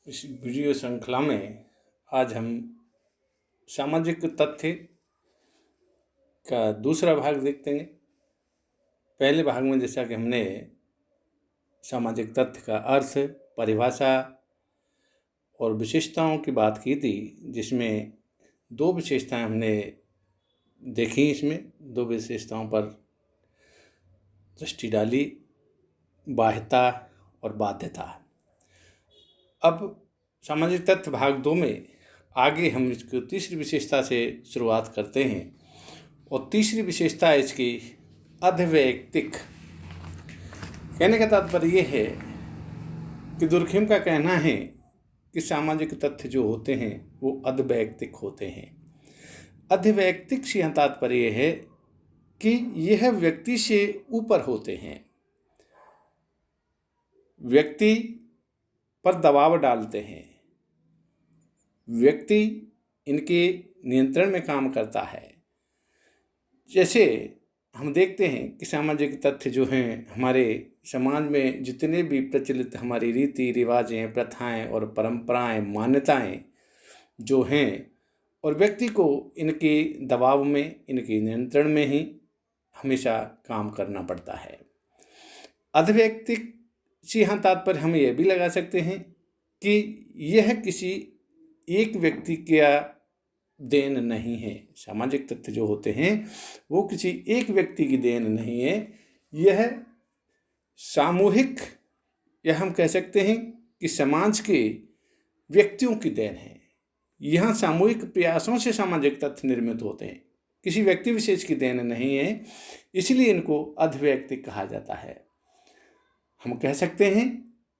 इस वीडियो श्रृंखला में आज हम सामाजिक तथ्य का दूसरा भाग देखते हैं। पहले भाग में जैसा कि हमने सामाजिक तथ्य का अर्थ, परिभाषा और विशेषताओं की बात की थी, जिसमें दो विशेषताएं हमने देखी। इसमें दो विशेषताओं पर दृष्टि डाली, बाह्यता और बाध्यता। अब सामाजिक तथ्य भाग 2 में आगे हम इसको तीसरी विशेषता से शुरुआत करते हैं और तीसरी विशेषता है इसकी अधवैयक्तिक। कहने का तात्पर्य यह है कि दुर्खिम का कहना है कि सामाजिक तथ्य जो होते हैं वो अधवैयक्तिक होते हैं। अधवैयक्तिक से तात्पर्य यह है कि यह व्यक्ति से ऊपर होते हैं, व्यक्ति पर दबाव डालते हैं, व्यक्ति इनके नियंत्रण में काम करता है। जैसे हम देखते हैं कि सामाजिक तथ्य जो हैं, हमारे समाज में जितने भी प्रचलित हमारी रीति रिवाजें, प्रथाएं और परंपराएं, मान्यताएं जो हैं, और व्यक्ति को इनके दबाव में, इनके नियंत्रण में ही हमेशा काम करना पड़ता है। अधवैयक्तिक से यहाँ तात्पर्य हम यह भी लगा सकते हैं कि यह किसी एक व्यक्ति का देन नहीं है। सामाजिक तथ्य जो होते हैं वो किसी एक व्यक्ति की देन नहीं है, यह सामूहिक, या हम कह सकते हैं कि समाज के व्यक्तियों की देन है। यहाँ सामूहिक प्रयासों से सामाजिक तथ्य निर्मित होते हैं, किसी व्यक्ति विशेष की देन नहीं है, इसलिए इनको अधवैयक्तिक कहा जाता है। हम कह सकते हैं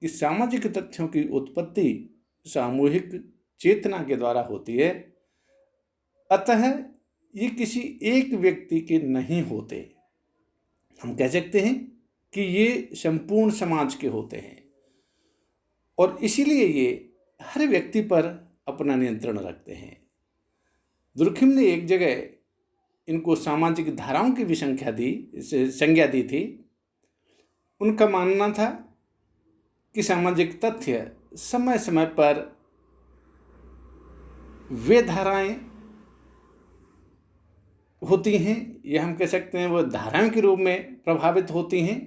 कि सामाजिक तथ्यों की उत्पत्ति सामूहिक चेतना के द्वारा होती है, अतः ये किसी एक व्यक्ति के नहीं होते। हम कह सकते हैं कि ये संपूर्ण समाज के होते हैं और इसीलिए ये हर व्यक्ति पर अपना नियंत्रण रखते हैं। दुर्खिम ने एक जगह इनको सामाजिक धाराओं की भी संज्ञा दी थी। उनका मानना था कि सामाजिक तथ्य समय समय पर वे धाराएं होती हैं, या हम कह सकते हैं वो धाराओं के रूप में प्रभावित होती हैं,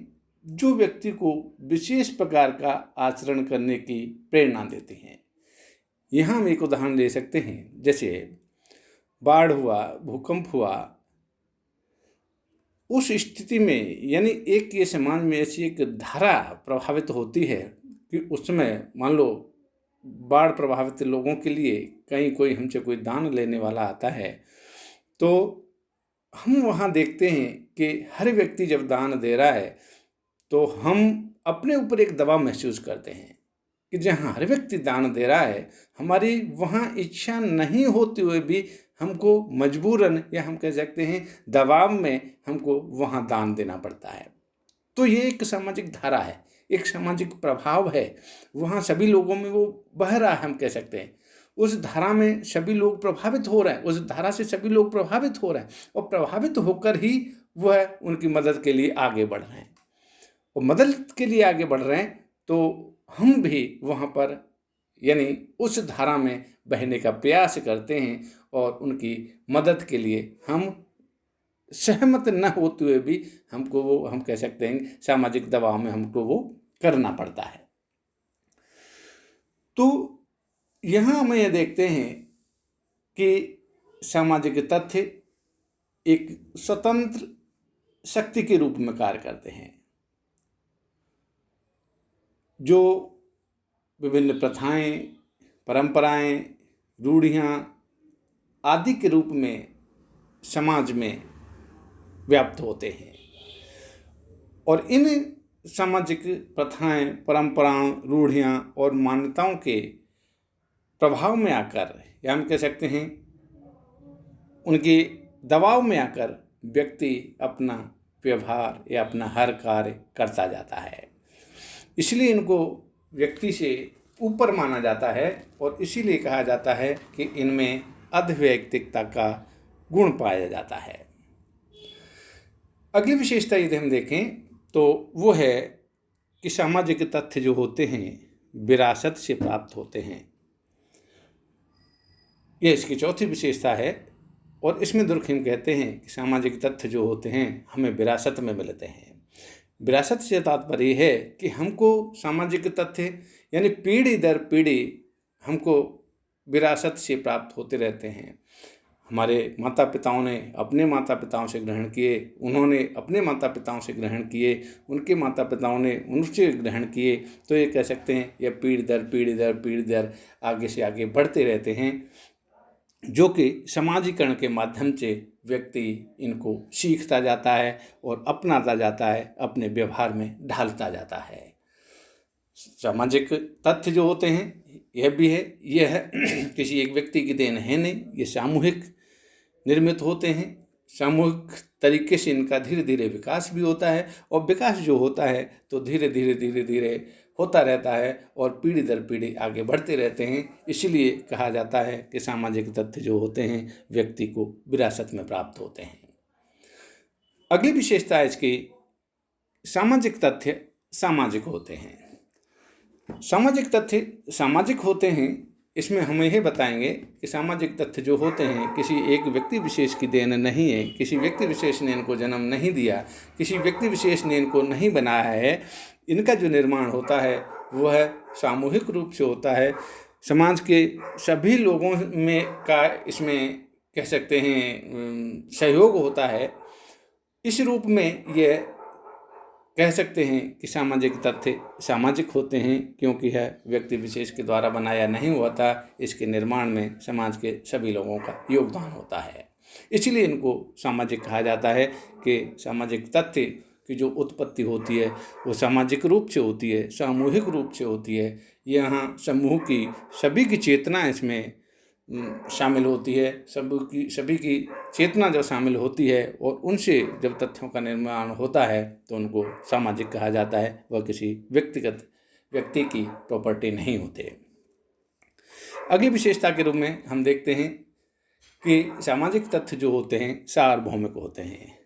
जो व्यक्ति को विशेष प्रकार का आचरण करने की प्रेरणा देती हैं। यहाँ हम एक उदाहरण ले सकते हैं, जैसे बाढ़ हुआ, भूकंप हुआ, उस स्थिति में यानी एक ये समाज में ऐसी एक धारा प्रभावित होती है कि उसमें मान लो बाढ़ प्रभावित लोगों के लिए कहीं कोई हमसे कोई दान लेने वाला आता है, तो हम वहाँ देखते हैं कि हर व्यक्ति जब दान दे रहा है तो हम अपने ऊपर एक दबाव महसूस करते हैं कि जहाँ हर व्यक्ति दान दे रहा है, हमारी वहाँ इच्छा नहीं होते हुए भी हमको मजबूरन, या हम कह सकते हैं दबाव में, हमको वहाँ दान देना पड़ता है। तो ये एक सामाजिक धारा है, एक सामाजिक प्रभाव है, वहाँ सभी लोगों में वो बह रहा है। हम कह सकते हैं उस धारा में सभी लोग प्रभावित हो रहे हैं, उस धारा से सभी लोग प्रभावित हो रहे हैं, और प्रभावित होकर ही वह उनकी मदद के लिए आगे बढ़ रहे हैं। और मदद के लिए आगे बढ़ रहे हैं तो हम भी वहाँ पर यानी उस धारा में बहने का प्रयास करते हैं और उनकी मदद के लिए हम सहमत न होते हुए भी हमको वो, हम कह सकते हैं सामाजिक दबाव में हमको वो करना पड़ता है। तो यहाँ हम ये देखते हैं कि सामाजिक तथ्य एक स्वतंत्र शक्ति के रूप में कार्य करते हैं, जो विभिन्न प्रथाएं, परंपराएं, रूढ़ियाँ आदि के रूप में समाज में व्याप्त होते हैं। और इन सामाजिक प्रथाएं, परंपराओं, रूढ़ियाँ और मान्यताओं के प्रभाव में आकर, या हम कह सकते हैं उनके दबाव में आकर, व्यक्ति अपना व्यवहार या अपना हर कार्य करता जाता है। इसलिए इनको व्यक्ति से ऊपर माना जाता है और इसीलिए कहा जाता है कि इनमें अधवैयक्तिकता का गुण पाया जाता है। अगली विशेषता यदि हम देखें तो वो है कि सामाजिक तथ्य जो होते हैं विरासत से प्राप्त होते हैं। यह इसकी चौथी विशेषता है। और इसमें दुर्खिम कहते हैं कि सामाजिक तथ्य जो होते हैं हमें विरासत में मिलते हैं। विरासत से तात्पर्य है कि हमको सामाजिक तथ्य यानी पीढ़ी दर पीढ़ी हमको विरासत से प्राप्त होते रहते हैं। हमारे माता पिताओं ने अपने माता पिताओं से ग्रहण किए, उन्होंने अपने माता पिताओं से ग्रहण किए, उनके माता पिताओं ने उनसे ग्रहण किए। तो ये कह सकते हैं यह पीढ़ी दर आगे से आगे बढ़ते रहते हैं, जो कि समाजीकरण के माध्यम से व्यक्ति इनको सीखता जाता है और अपनाता जाता है, अपने व्यवहार में ढालता जाता है। सामाजिक तथ्य जो होते हैं यह किसी एक व्यक्ति की देन है नहीं, ये सामूहिक निर्मित होते हैं। सामूहिक तरीके से इनका धीरे धीरे विकास भी होता है, और विकास जो होता है तो धीरे धीरे होता रहता है और पीढ़ी दर पीढ़ी आगे बढ़ते रहते हैं। इसलिए कहा जाता है कि सामाजिक तथ्य जो होते हैं व्यक्ति को विरासत में प्राप्त होते हैं। अगली विशेषता है इसकी, सामाजिक तथ्य सामाजिक होते हैं। सामाजिक तथ्य सामाजिक होते हैं, इसमें हम यह बताएंगे कि सामाजिक तथ्य जो होते हैं किसी एक व्यक्ति विशेष की देन नहीं है, किसी व्यक्ति विशेष ने इनको जन्म नहीं दिया, किसी व्यक्ति विशेष ने इनको नहीं बनाया है। इनका जो निर्माण होता है वह सामूहिक रूप से होता है। समाज के सभी लोगों में का इसमें कह सकते हैं सहयोग होता है। इस रूप में यह कह सकते हैं कि सामाजिक तथ्य सामाजिक होते हैं, क्योंकि यह व्यक्ति विशेष के द्वारा बनाया नहीं हुआ था। इसके निर्माण में समाज के सभी लोगों का योगदान होता है, इसलिए इनको सामाजिक कहा जाता है। कि सामाजिक तथ्य की जो उत्पत्ति होती है वो सामाजिक रूप से होती है, सामूहिक रूप से होती है। यहाँ समूह की सभी की चेतना इसमें शामिल होती है। सभी की चेतना जब शामिल होती है और उनसे जब तथ्यों का निर्माण होता है तो उनको सामाजिक कहा जाता है। वह किसी व्यक्ति की प्रॉपर्टी नहीं होते। अगली विशेषता के रूप में हम देखते हैं कि सामाजिक तथ्य जो होते हैं सार्वभौमिक होते हैं।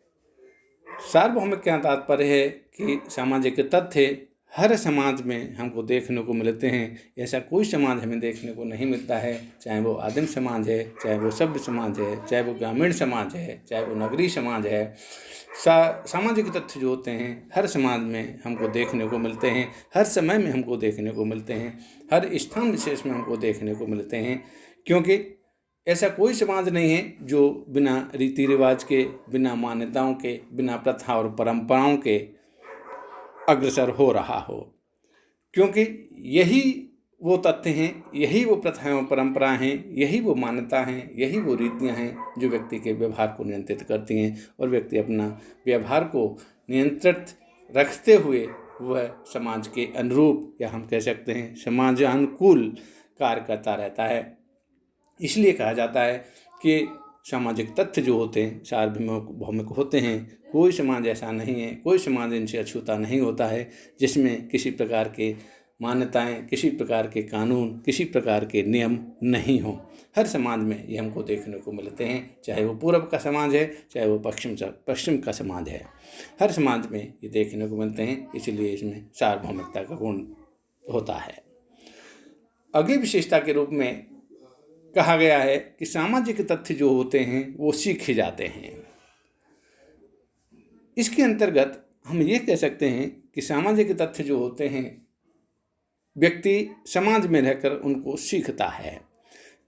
सार्वभौमिक का तात्पर्य है कि सामाजिक तथ्य हर समाज में हमको देखने को मिलते हैं। ऐसा कोई समाज हमें देखने को नहीं मिलता है, चाहे वो आदिम समाज है, चाहे वो सभ्य समाज है, चाहे वो ग्रामीण समाज है, चाहे वो नगरीय समाज है। सामाजिक तथ्य जो होते हैं हर समाज में हमको देखने को मिलते हैं, हर समय में हमको देखने को मिलते हैं, हर स्थान विशेष में हमको देखने को मिलते हैं। क्योंकि ऐसा कोई समाज नहीं है जो बिना रीति रिवाज के, बिना मान्यताओं के, बिना प्रथा और परंपराओं के अग्रसर हो रहा हो। क्योंकि यही वो तथ्य हैं, यही वो प्रथाएं और परंपराएं हैं, यही वो मान्यता हैं, यही वो रीतियां हैं जो व्यक्ति के व्यवहार को नियंत्रित करती हैं। और व्यक्ति अपना व्यवहार को नियंत्रित रखते हुए वह समाज के अनुरूप, या हम कह सकते हैं समाजानुकूल कार्य करता रहता है। इसलिए कहा जाता है कि सामाजिक तथ्य जो होते हैं सार्वभौमिक होते हैं। कोई समाज ऐसा नहीं है, कोई समाज इनसे अछूता नहीं होता है जिसमें किसी प्रकार के मान्यताएं, किसी प्रकार के कानून, किसी प्रकार के नियम नहीं हों। हर समाज में ये हमको देखने को मिलते हैं, चाहे वो पूर्व का समाज है, चाहे वो पश्चिम का समाज है। हर समाज में ये देखने को मिलते हैं, इसलिए इसमें सार्वभौमिकता का गुण होता है। अगली विशेषता के रूप में कहा गया है कि सामाजिक तथ्य जो होते हैं वो सीखे जाते हैं। इसके अंतर्गत हम ये कह सकते हैं कि सामाजिक तथ्य जो होते हैं व्यक्ति समाज में रहकर उनको सीखता है।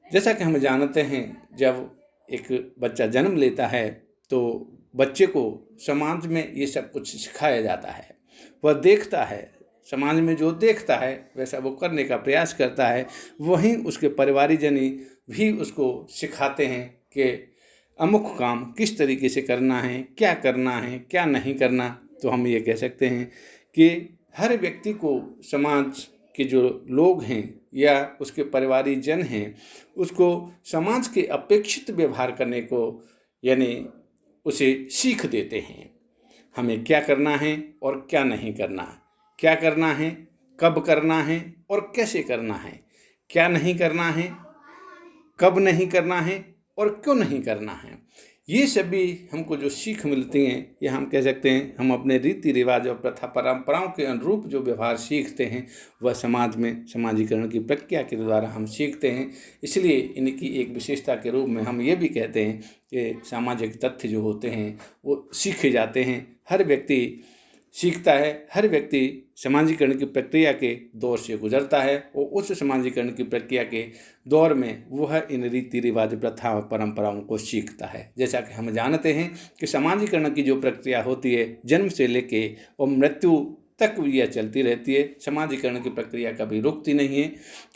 जैसा कि हम जानते हैं, जब एक बच्चा जन्म लेता है तो बच्चे को समाज में ये सब कुछ सिखाया जाता है। वह देखता है, समाज में जो देखता है वैसा वो करने का प्रयास करता है। वहीं उसके परिवारीजन भी उसको सिखाते हैं कि अमुक काम किस तरीके से करना है, क्या नहीं करना। तो हम ये कह सकते हैं कि हर व्यक्ति को समाज के जो लोग हैं या उसके परिवारीजन हैं उसको समाज के अपेक्षित व्यवहार करने को यानी उसे सीख देते हैं। हमें क्या करना है और क्या नहीं करना, क्या करना है, कब करना है और कैसे करना है, क्या नहीं करना है, कब नहीं करना है और क्यों नहीं करना है। ये सभी हमको जो सीख मिलती हैं, या हम कह सकते हैं हम अपने रीति रिवाज और प्रथा परंपराओं के अनुरूप जो व्यवहार सीखते हैं वह समाज में समाजीकरण की प्रक्रिया के द्वारा हम सीखते हैं। इसलिए इनकी एक विशेषता के रूप में हम ये भी कहते हैं कि सामाजिक तथ्य जो होते हैं वो सीखे जाते हैं। हर व्यक्ति सीखता है, हर व्यक्ति समाजीकरण की प्रक्रिया के दौर से गुजरता है और उस समाजीकरण की प्रक्रिया के दौर में वह इन रीति रिवाज प्रथा और परंपराओं को सीखता है। जैसा कि हम जानते हैं कि समाजीकरण की जो प्रक्रिया होती है जन्म से लेके और मृत्यु तक यह चलती रहती है। समाजीकरण की प्रक्रिया कभी रुकती नहीं है,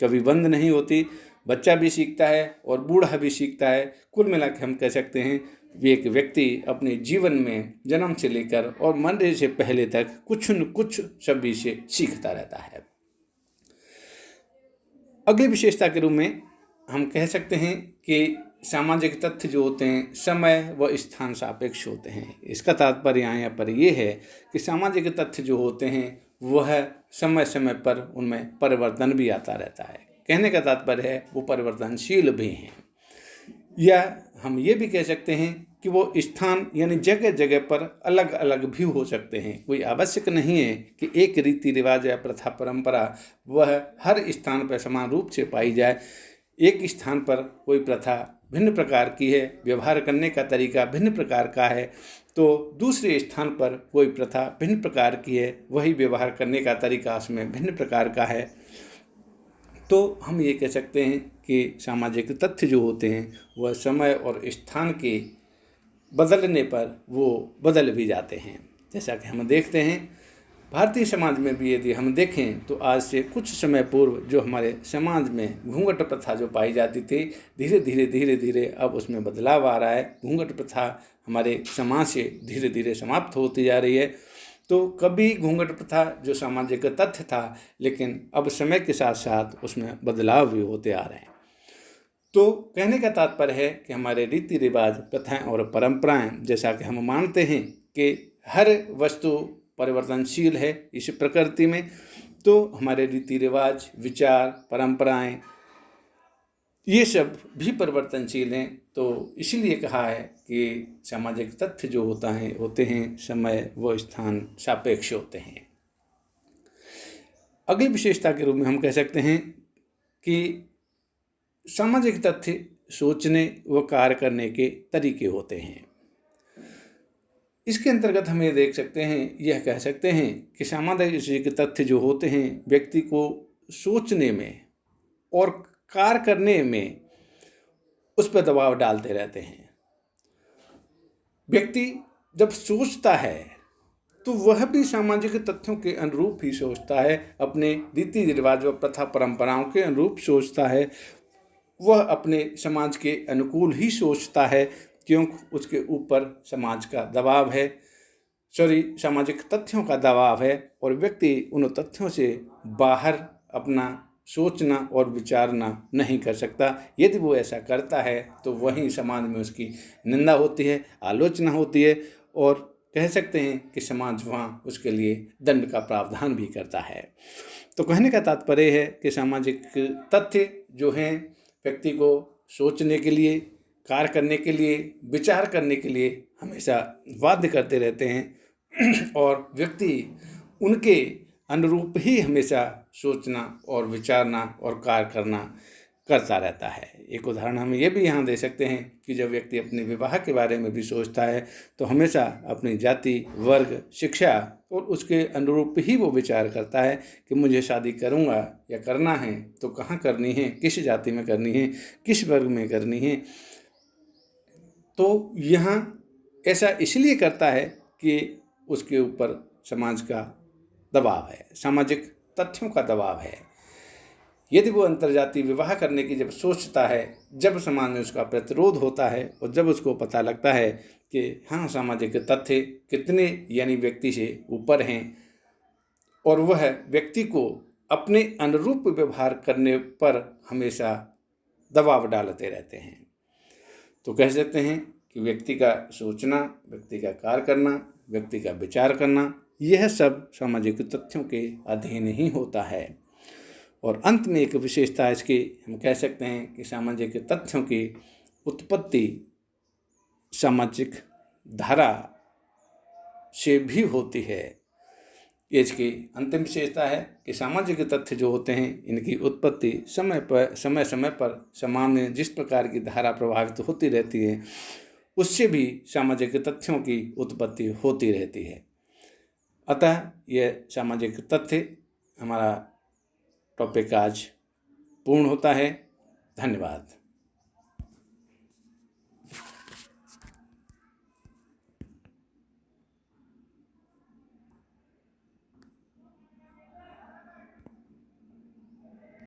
कभी बंद नहीं होती। बच्चा भी सीखता है और बूढ़ा भी सीखता है। कुल मिला के हम कह सकते हैं एक व्यक्ति अपने जीवन में जन्म से लेकर और मरने से पहले तक कुछ न कुछ सभी से सीखता रहता है। अगली विशेषता के रूप में हम कह सकते हैं कि सामाजिक तथ्य जो होते हैं समय व स्थान सापेक्ष होते हैं। इसका तात्पर्य यहाँ पर यह है कि सामाजिक तथ्य जो होते हैं वह समय समय पर उनमें परिवर्तन भी आता रहता है। कहने का तात्पर्य है वो परिवर्तनशील भी हैं। या हम ये भी कह सकते हैं कि वो स्थान यानी जगह जगह पर अलग अलग भी हो सकते हैं। कोई आवश्यक नहीं है कि एक रीति रिवाज या प्रथा परंपरा वह हर स्थान पर समान रूप से पाई जाए। एक स्थान पर कोई प्रथा भिन्न प्रकार की है, व्यवहार करने का तरीका भिन्न प्रकार का है, तो दूसरे स्थान पर कोई प्रथा भिन्न प्रकार की है, वही व्यवहार करने का तरीका उसमें भिन्न प्रकार का है। तो हम ये कह सकते हैं कि सामाजिक तथ्य जो होते हैं वह समय और स्थान के बदलने पर वो बदल भी जाते हैं। जैसा कि हम देखते हैं भारतीय समाज में भी यदि हम देखें तो आज से कुछ समय पूर्व जो हमारे समाज में घूंघट प्रथा जो पाई जाती थी, धीरे धीरे अब उसमें बदलाव आ रहा है। घूंघट प्रथा हमारे समाज से धीरे धीरे समाप्त होती जा रही है। तो कभी घूंघट प्रथा जो सामाजिक तथ्य था, लेकिन अब समय के साथ साथ उसमें बदलाव भी होते आ रहे हैं। तो कहने का तात्पर्य है कि हमारे रीति रिवाज प्रथाएं और परंपराएं, जैसा कि हम मानते हैं कि हर वस्तु परिवर्तनशील है इस प्रकृति में, तो हमारे रीति रिवाज, विचार, परंपराएं ये सब भी परिवर्तनशील हैं। तो इसीलिए कहा है कि सामाजिक तथ्य जो होते हैं समय व स्थान सापेक्ष होते हैं। अगली विशेषता के रूप में हम कह सकते हैं कि सामाजिक तथ्य सोचने व कार्य करने के तरीके होते हैं। इसके अंतर्गत हम ये देख सकते हैं, यह कह सकते हैं कि सामाजिक तथ्य जो होते हैं व्यक्ति को सोचने में और कार्य करने में उस पर दबाव डालते रहते हैं। व्यक्ति जब सोचता है तो वह भी सामाजिक तथ्यों के अनुरूप ही सोचता है, अपने रीति रिवाज व प्रथा परंपराओं के अनुरूप सोचता है। वह अपने समाज के अनुकूल ही सोचता है, क्योंकि उसके ऊपर समाज का दबाव है, सामाजिक तथ्यों का दबाव है, और व्यक्ति उन तथ्यों से बाहर अपना सोचना और विचारना नहीं कर सकता। यदि वो ऐसा करता है तो वहीं समाज में उसकी निंदा होती है, आलोचना होती है, और कह सकते हैं कि समाज वहाँ उसके लिए दंड का प्रावधान भी करता है। तो कहने का तात्पर्य है कि सामाजिक तथ्य जो हैं व्यक्ति को सोचने के लिए, कार्य करने के लिए, विचार करने के लिए हमेशा बाध्य करते रहते हैं, और व्यक्ति उनके अनुरूप ही हमेशा सोचना और विचारना और कार्य करता रहता है। एक उदाहरण हम ये भी यहाँ दे सकते हैं कि जब व्यक्ति अपने विवाह के बारे में भी सोचता है तो हमेशा अपनी जाति, वर्ग, शिक्षा और उसके अनुरूप ही वो विचार करता है कि मुझे शादी करूँगा या करना है तो कहाँ करनी है, किस जाति में करनी है, किस वर्ग में करनी है। तो यहाँ ऐसा इसलिए करता है कि उसके ऊपर समाज का दबाव है, सामाजिक तथ्यों का दबाव है। यदि वो अंतर्जातीय विवाह करने की जब सोचता है, जब समाज में उसका प्रतिरोध होता है और जब उसको पता लगता है कि हाँ सामाजिक तथ्य कितने यानी व्यक्ति से ऊपर हैं और वह व्यक्ति को अपने अनुरूप व्यवहार करने पर हमेशा दबाव डालते रहते हैं, तो कह सकते हैं कि व्यक्ति का सोचना, व्यक्ति का कार्य करना, व्यक्ति का विचार करना, यह सब सामाजिक तथ्यों के अधीन ही होता है। और अंत में एक विशेषता इसकी हम कह सकते हैं कि सामाजिक तथ्यों की उत्पत्ति सामाजिक धारा से भी होती है। ये इसकी अंतिम विशेषता है कि सामाजिक तथ्य जो होते हैं इनकी उत्पत्ति समय समय पर समाज में जिस प्रकार की धारा प्रभावित होती रहती है उससे भी सामाजिक तथ्यों की उत्पत्ति होती रहती है। अतः यह सामाजिक तथ्य हमारा टॉपिक आज पूर्ण होता है। धन्यवाद।